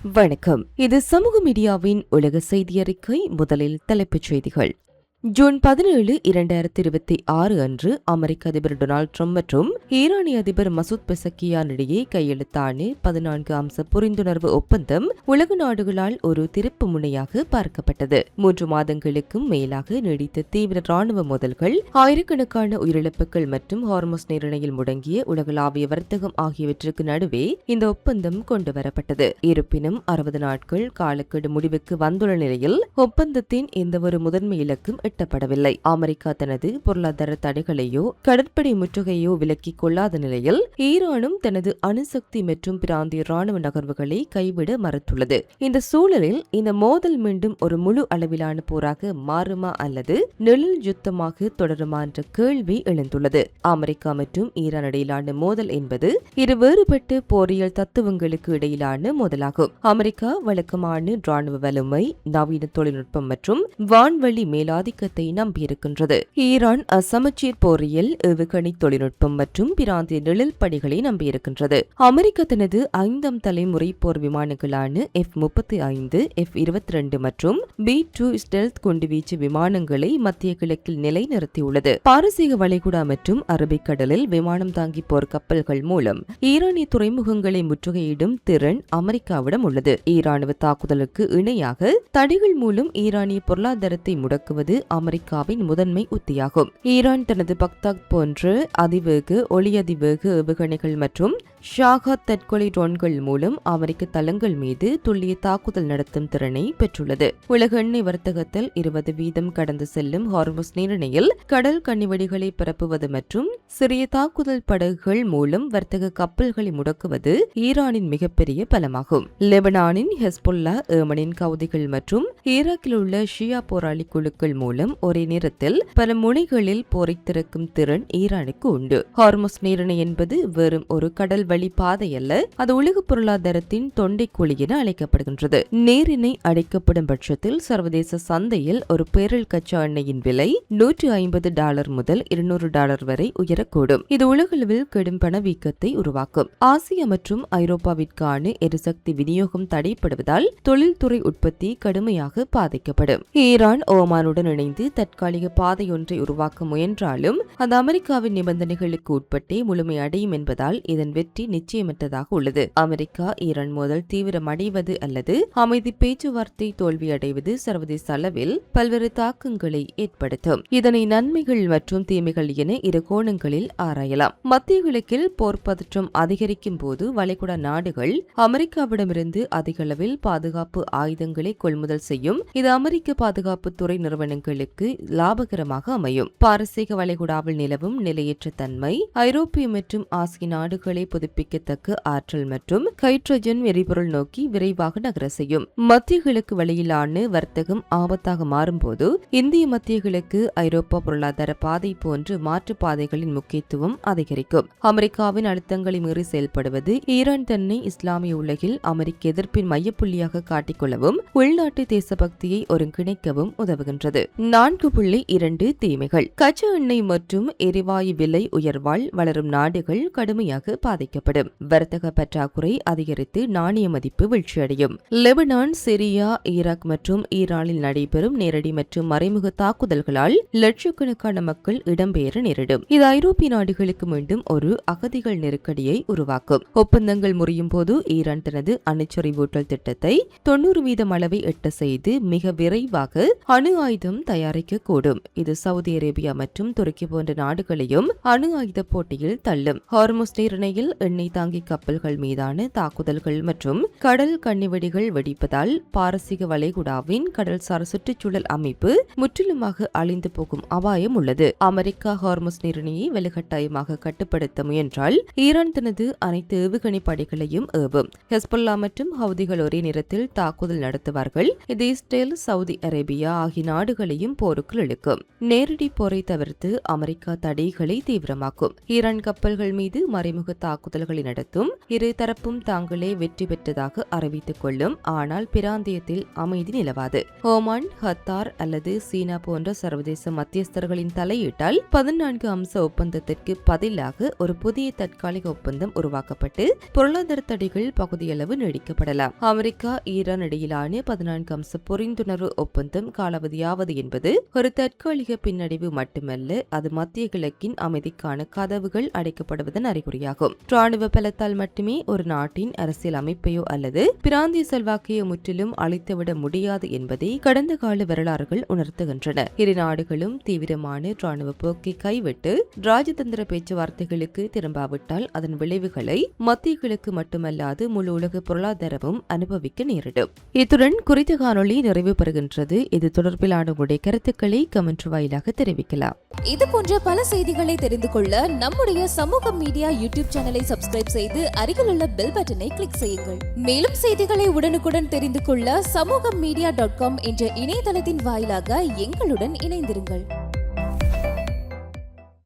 வணக்கம். இது சமூக மீடியாவின் உலக செய்தி அறிக்கை. முதலில் தலைப்புச் செய்திகள். ஜூன் 17, 2026 அன்று அமெரிக்க அதிபர் டொனால்டு டிரம்ப் மற்றும் ஈரானிய அதிபர் மசூத் பெசக்கியான் இடையே கையெழுத்தான 14 அம்ச புரிந்துணர்வு ஒப்பந்தம் உலக நாடுகளால் ஒரு திருப்பு முனையாக பார்க்கப்பட்டது. 3 மாதங்களுக்கும் மேலாக நீடித்த தீவிர ராணுவ மோதல்கள், ஆயிரக்கணக்கான உயிரிழப்புகள் மற்றும் ஹார்முஸ் நீரிணையில் முடங்கிய உலகளாவிய வர்த்தகம் ஆகியவற்றுக்கு நடுவே இந்த ஒப்பந்தம் கொண்டுவரப்பட்டது. இருப்பினும் 60 நாட்கள் காலக்கெடு முடிவுக்கு வந்துள்ள நிலையில் ஒப்பந்தத்தின் எந்தவொரு முதன்மை இலக்கும் எட்டப்படவில்லை. அமெரிக்கா தனது பொருளாதார தடைகளையோ கடற்படை முற்றுகையோ விலக்கிக் கொள்ளாத நிலையில் ஈரானும் தனது அணுசக்தி மற்றும் பிராந்திய ராணுவ நகர்வுகளை கைவிட மறுத்துள்ளது. இந்த சூழலில் இந்த மோதல் மீண்டும் ஒரு முழு அளவிலான போராக மாறுமா அல்லது நிழல் யுத்தமாக தொடருமா என்ற கேள்வி எழுந்துள்ளது. அமெரிக்கா மற்றும் ஈரான் இடையிலான மோதல் என்பது இரு வேறுபட்ட போரியல் தத்துவங்களுக்கு இடையிலான மோதலாகும். அமெரிக்கா வழக்கமான ராணுவ வலிமை, நவீன தொழில்நுட்பம் மற்றும் வான்வழி மேலாதிக்க நம்பியிருக்கின்றது. ஈரான் அசமச்சீர் போரியல், ஏவுகணை தொழில்நுட்பம் மற்றும் பிராந்திய நிழல் பணிகளை நம்பியிருக்கின்றது. அமெரிக்கா தனது 5ஆம் தலைமுறை போர் விமானங்களான F-35, F-22 மற்றும் B-2 ஸ்டெல்த் குண்டுவீச்சு விமானங்களை மத்திய கிழக்கில் நிலைநிறுத்தியுள்ளது. பாரசீக வளைகுடா மற்றும் அரபிக்கடலில் விமானம் தாங்கி போர் கப்பல்கள் மூலம் ஈரானிய துறைமுகங்களை முற்றுகையிடும் திறன் அமெரிக்காவிடம் உள்ளது. ஈரானுவ தாக்குதலுக்கு இணையாக தடைகள் மூலம் ஈரானிய பொருளாதாரத்தை முடக்குவது அமெரிக்காவின் முதன்மை உத்தியாகும். ஈரான் தனது பக்தாத் போன்ற அதிவேக, ஒளி அதிவேக ஏவுகணைகள் மற்றும் ஷாகாத் தற்கொலை ட்ரோன்கள் மூலம் அமெரிக்க தளங்கள் மீது துல்லிய தாக்குதல் நடத்தும் திறனை பெற்றுள்ளது. உலக எண்ணெய் வர்த்தகத்தில் 20% கடந்து செல்லும் ஹார்முஸ் நீரிணையில் கடல் கன்னிவெடிகளை பரப்புவது மற்றும் சிறிய தாக்குதல் படகுகள் மூலம் வர்த்தக கப்பல்களை முடக்குவது ஈரானின் மிகப்பெரிய பலமாகும். லெபனானின் ஹெஸ்பொல்லா, ஏமனின் கவுதிகள் மற்றும் ஈராக்கில் உள்ள ஷியா போராளி குழுக்கள் மூலம் ஒரே நேரத்தில் பல முனைகளில் போரை திறக்கும் திறன் ஈரானுக்கு உண்டு. ஹார்முஸ் நீரிணை என்பது வெறும் ஒரு கடல் வழி பாதை அல்ல, அது உலக பொருளாதாரத்தின் தொண்டைக்குழி என அழைக்கப்படுகின்றது. நீரிணை அடைக்கப்படும் பட்சத்தில் சர்வதேச சந்தையில் ஒரு பேரல் கச்சா எண்ணெயின் விலை $150 முதல் $200 வரை உயரக்கூடும். இது உலகளவில் கடும் பணவீக்கத்தை உருவாக்கும். ஆசியா மற்றும் ஐரோப்பாவிற்கான எரிசக்தி விநியோகம் தடைப்படுவதால் தொழில்துறை உற்பத்தி கடுமையாக பாதிக்கப்படும். ஈரான் ஓமானுடன் இணைந்து தற்காலிக பாதையொன்றை உருவாக்க முயன்றாலும் அது அமெரிக்காவின் நிபந்தனைகளுக்கு உட்பட்டே முழுமை அடையும் என்பதால் இதன் வெற்றி நிச்சயமற்றதாக உள்ளது. அமெரிக்கா ஈரான் மோதல் தீவிரமடைவது அல்லது அமைதி பேச்சுவார்த்தை தோல்வியடைவது சர்வதேச அளவில் பல்வேறு தாக்கங்களை ஏற்படுத்தும். இதனை நன்மைகள் மற்றும் தீமைகள் என இரு கோணங்களில் ஆராயலாம். மத்திய கிழக்கில் போர் பதற்றம் அதிகரிக்கும் போது வளைகுடா நாடுகள் அமெரிக்காவிடமிருந்து அதிக அளவில் பாதுகாப்பு ஆயுதங்களை கொள்முதல் செய்யும். இது அமெரிக்க பாதுகாப்பு துறை நிறுவனங்களுக்கு லாபகரமாக அமையும். பாரசீக வளைகுடாவில் நிலவும் நிலையற்ற தன்மை, ஐரோப்பிய மற்றும் ஆசிய நாடுகளை புதுப்பிக்கத்தக்க ஆற்றல் மற்றும் ஹைட்ரஜன் எரிபொருள் நோக்கி விரைவாக நகர செய்யும். மத்திய கிழக்கு வழியிலான வர்த்தகம் ஆபத்தாக மாறும்போது இந்திய மத்திய கிழக்கு ஐரோப்பா பொருளாதார பாதை போன்ற மாற்று பாதைகளின் முக்கியத்துவம் அதிகரிக்கும். அமெரிக்காவின் அழுத்தங்களை மீறி செயல்படுவது ஈரான் தன்னை இஸ்லாமிய உலகில் அமெரிக்க எதிர்ப்பின் மையப்புள்ளியாக காட்டிக்கொள்ளவும் உள்நாட்டு தேசபக்தியை ஒருங்கிணைக்கவும் உதவுகின்றது. 4.2 தீமைகள். கச்சா எண்ணெய் மற்றும் எரிவாயு விலை உயர்வால் வளரும் நாடுகள் கடுமையாக பாதிக்கப்படும். வர்த்தக பற்றாக்குறை அதிகரித்து நாணய மதிப்பு வீழ்ச்சியடையும். லெபனான், சிரியா, ஈராக் மற்றும் ஈரானில் நடைபெறும் நேரடி மற்றும் மறைமுக தாக்குதல்களால் லட்சக்கணக்கான மக்கள் இடம்பெயர நேரிடும். இது ஐரோப்பிய நாடுகளுக்கு மீண்டும் ஒரு அகதிகள் நெருக்கடியை உருவாக்கும். ஒப்பந்தங்கள் முறியும் போது ஈரான் தனது அணுச்சரிவூட்டல் திட்டத்தை 90% அளவை எட்ட செய்து மிக விரைவாக அணு ஆயுதம் தயாரிக்கக்கூடும். இது சவுதி அரேபியா மற்றும் துருக்கி போன்ற நாடுகளையும் அணு ஆயுத போட்டியில் தள்ளும். ஹார்முஸ் நீரிணையில் எண்ணெய் தாங்கி கப்பல்கள் மீதான தாக்குதல்கள் மற்றும் கடல் கன்னிவெடிகள் வெடிப்பதால் பாரசீக வளைகுடாவின் கடல்சார் சுற்றுச்சூழல் அமைப்பு முற்றிலுமாக அழிந்து போகும் அபாயம் உள்ளது. அமெரிக்கா ஹார்முஸ் நீரிணையை வலுக்கட்டாயமாக கட்டுப்படுத்த முயன்றால் ஈரான் தனது அனைத்து ஏவுகணை படைகளையும் ஏவும். ஹெஸ்பொல்லா மற்றும் ஹவுதிகள் ஒரே நேரத்தில் தாக்குதல் நடத்துவார்கள். இது இஸ்ரேல், சவுதி அரேபியா ஆகிய நாடுகளையும் நாடுகளையும் போருக்குள் இழுக்கும். நேரடி போரை தவிர்த்து அமெரிக்கா தடைகளை தீவிரமாக்கும். ஈரான் கப்பல்கள் மீது மறைமுக தாக்குதல்களை நடத்தும். இரு தரப்பும் தாங்களே வெற்றி பெற்றதாக அறிவித்துக் கொள்ளும். ஆனால் பிராந்தியத்தில் அமைதி நிலவாது. ஓமான், கத்தார் அல்லது சீனா போன்ற சர்வதேச மத்தியஸ்தர்களின் தலையீட்டால் 14 அம்ச ஒப்பந்தத்திற்கு பதிலாக ஒரு புதிய தற்காலிக ஒப்பந்தம் உருவாக்கப்பட்டு பொருளாதார தடைகள் பகுதியளவு நீடிக்கப்படலாம். அமெரிக்கா ஈரான் இடையிலான 14 அம்ச புரிந்துணர்வு ஒப்பந்தம் காலாவதியாவது என்பது ஒரு தற்காலிக பின்னடைவு மட்டுமல்ல, அது மத்திய கிழக்கின் அமைதிக்கான கதவுகள் அடைக்கப்படுவதன் அறிகுறியாகும். ராணுவ பலத்தால் மட்டுமே ஒரு நாட்டின் அரசியல் அமைப்பையோ அல்லது பிராந்திய செல்வாக்கையோ முற்றிலும் அழித்துவிட முடியாது என்பதை கடந்த கால வரலாறுகள் உணர்த்துகின்றன. இரு நாடுகளும் தீவிரமான ராணுவ போக்கை கைவிட்டு ராஜதந்திர பேச்சுவார்த்தைகளுக்கு திரும்பாவிட்டால் அதன் விளைவுகளை மத்திய கிழக்கு மட்டுமல்லாது முழு உலக பொருளாதாரமும் அனுபவிக்க நேரிடும். இத்துடன் குறித்த காணொளி நிறைவு பெறுகின்றது. இது தொடர்பிலான உங்களுடைய கருத்துக்களை கமெண்ட் வாயிலாக தெரிவிக்கலாம். இது போன்ற பல செய்திகளை தெரிந்து கொள்ள நம்முடைய சமூக மீடியா யூடியூப் சேனலை சப்ஸ்கிரைப் செய்து அருகிலுள்ள பெல் பட்டனை கிளிக் செய்யுங்கள். மேலும் செய்திகளை உடனுக்குடன் தெரிந்து கொள்ள சமூகமீடியா.com என்ற இணையதளத்தின் வாயிலாக எங்களுடன் இணைந்திருங்கள்.